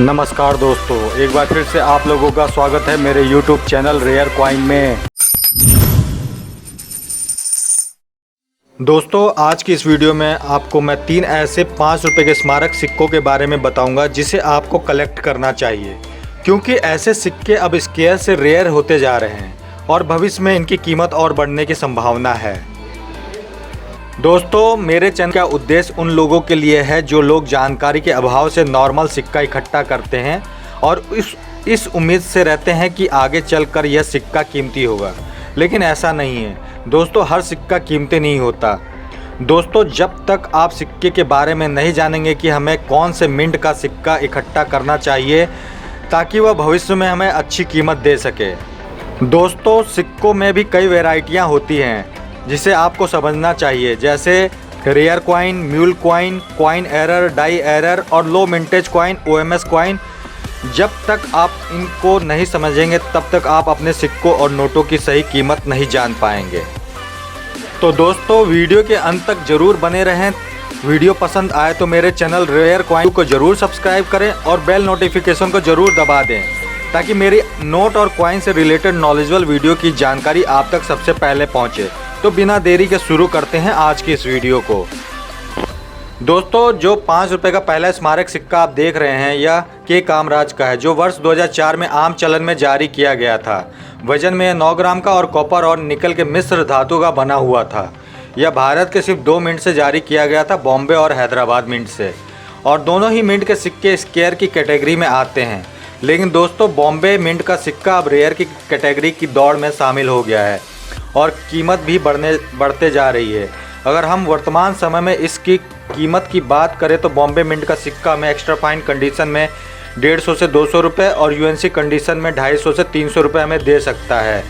नमस्कार दोस्तों, एक बार फिर से आप लोगों का स्वागत है मेरे YouTube चैनल रेयर कॉइन में। दोस्तों, आज की इस वीडियो में आपको मैं 3 ऐसे 5 रुपये के स्मारक सिक्कों के बारे में बताऊंगा जिसे आपको कलेक्ट करना चाहिए, क्योंकि ऐसे सिक्के अब स्केयर से रेयर होते जा रहे हैं और भविष्य में इनकी कीमत और बढ़ने की संभावना है। दोस्तों, मेरे चैनल का उद्देश्य उन लोगों के लिए है जो लोग जानकारी के अभाव से नॉर्मल सिक्का इकट्ठा करते हैं और इस उम्मीद से रहते हैं कि आगे चलकर यह सिक्का कीमती होगा, लेकिन ऐसा नहीं है। दोस्तों, हर सिक्का कीमती नहीं होता। दोस्तों, जब तक आप सिक्के के बारे में नहीं जानेंगे कि हमें कौन से मिंट का सिक्का इकट्ठा करना चाहिए ताकि वह भविष्य में हमें अच्छी कीमत दे सके। दोस्तों, सिक्कों में भी कई वैरायटियाँ होती हैं जिसे आपको समझना चाहिए, जैसे rare coin, mule coin, coin error, die error और low mintage coin, OMS coin. जब तक आप इनको नहीं समझेंगे तब तक आप अपने सिक्कों और नोटों की सही कीमत नहीं जान पाएंगे। तो दोस्तों, वीडियो के अंत तक ज़रूर बने रहें। वीडियो पसंद आए तो मेरे चैनल रेयर कॉइन को ज़रूर सब्सक्राइब करें और बेल नोटिफिकेशन को ज़रूर दबा दें ताकि मेरी नोट और कॉइन से रिलेटेड नॉलेजेबल वीडियो की जानकारी आप तक सबसे पहले पहुंचे। तो बिना देरी के शुरू करते हैं आज की इस वीडियो को। दोस्तों, जो 5 रुपये का पहला स्मारक सिक्का आप देख रहे हैं यह के कामराज का है, जो वर्ष 2004 में आम चलन में जारी किया गया था। वजन में 9 ग्राम का और कॉपर और निकल के मिश्र धातु का बना हुआ था। यह भारत के सिर्फ 2 मिंट से जारी किया गया था, बॉम्बे और हैदराबाद मिंट से, और दोनों ही मिंट के सिक्के स्केयर की कैटेगरी में आते हैं। लेकिन दोस्तों, बॉम्बे मिंट का सिक्का अब रेयर की कैटेगरी की दौड़ में शामिल हो गया है और कीमत भी बढ़ते जा रही है। अगर हम वर्तमान समय में इसकी कीमत की बात करें तो बॉम्बे मिंट का सिक्का में एक्स्ट्रा फाइन कंडीशन में 150 से 200 रुपये और UNC कंडीशन में 250 से 300 रुपये हमें दे सकता है।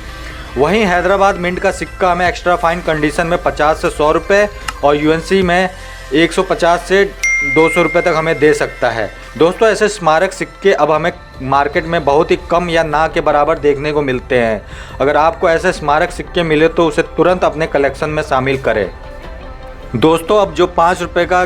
वहीं हैदराबाद मिंट का सिक्का हमें एक्स्ट्रा फाइन कंडीशन में 50 से 100 रुपये और UNC में 150 से 200 रुपये तक हमें दे सकता है। दोस्तों, ऐसे स्मारक सिक्के अब हमें मार्केट में बहुत ही कम या ना के बराबर देखने को मिलते हैं। अगर आपको ऐसे स्मारक सिक्के मिले तो उसे तुरंत अपने कलेक्शन में शामिल करें। दोस्तों, अब जो 5 रुपये का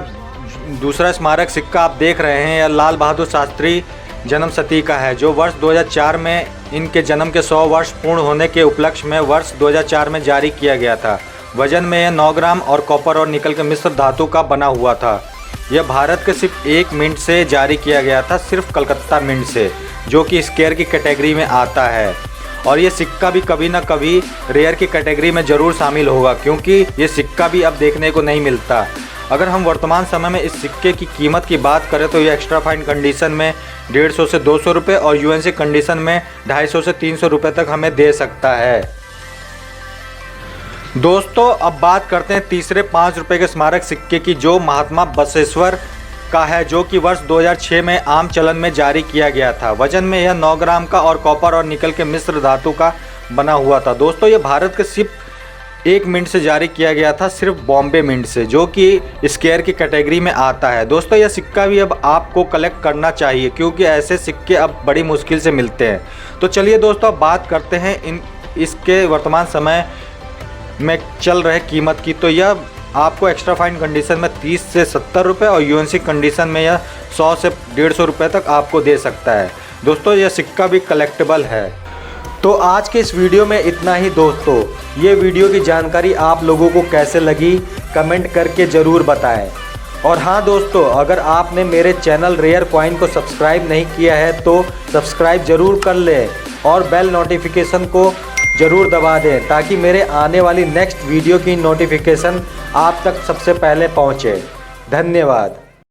दूसरा स्मारक सिक्का आप देख रहे हैं यह लाल बहादुर शास्त्री जन्म शती का है, जो वर्ष 2004 में इनके जन्म के 100 वर्ष पूर्ण होने के उपलक्ष्य में वर्ष 2004 में जारी किया गया था। वजन में यह 9 ग्राम और कॉपर और निकल के मिश्र धातु का बना हुआ था। यह भारत के सिर्फ 1 मिंट से जारी किया गया था, सिर्फ कलकत्ता मिंट से, जो कि स्केयर की कैटेगरी में आता है। और ये सिक्का भी कभी ना कभी रेयर की कैटेगरी में ज़रूर शामिल होगा, क्योंकि ये सिक्का भी अब देखने को नहीं मिलता। अगर हम वर्तमान समय में इस सिक्के की कीमत की बात करें तो ये एक्स्ट्रा फाइन कंडीशन में 150 से 200 रुपये और UNC कंडीशन में 250 से 300 रुपये तक हमें दे सकता है। दोस्तों, अब बात करते हैं तीसरे 5 रुपये के स्मारक सिक्के की, जो महात्मा बसवेश्वर का है, जो कि वर्ष 2006 में आम चलन में जारी किया गया था। वजन में यह 9 ग्राम का और कॉपर और निकल के मिश्र धातु का बना हुआ था। दोस्तों, यह भारत के सिर्फ 1 मिंट से जारी किया गया था, सिर्फ बॉम्बे मिंट से, जो कि स्केयर की कैटेगरी में आता है। दोस्तों, यह सिक्का भी अब आपको कलेक्ट करना चाहिए, क्योंकि ऐसे सिक्के अब बड़ी मुश्किल से मिलते हैं। तो चलिए दोस्तों, अब बात करते हैं इसके वर्तमान समय में चल रहे कीमत की। तो यह आपको एक्स्ट्रा फाइन कंडीशन में 30 से 70 रुपये और UNC कंडीशन में यह 100 से 150 रुपये तक आपको दे सकता है। दोस्तों, यह सिक्का भी कलेक्टेबल है। तो आज के इस वीडियो में इतना ही दोस्तों। ये वीडियो की जानकारी आप लोगों को कैसे लगी कमेंट करके ज़रूर बताएं। और हाँ दोस्तों, अगर आपने मेरे चैनल रेयर कॉइन को सब्सक्राइब नहीं किया है तो सब्सक्राइब ज़रूर कर लें और बेल नोटिफिकेशन को ज़रूर दबा दें ताकि मेरे आने वाली नेक्स्ट वीडियो की नोटिफिकेशन आप तक सबसे पहले पहुँचे। धन्यवाद।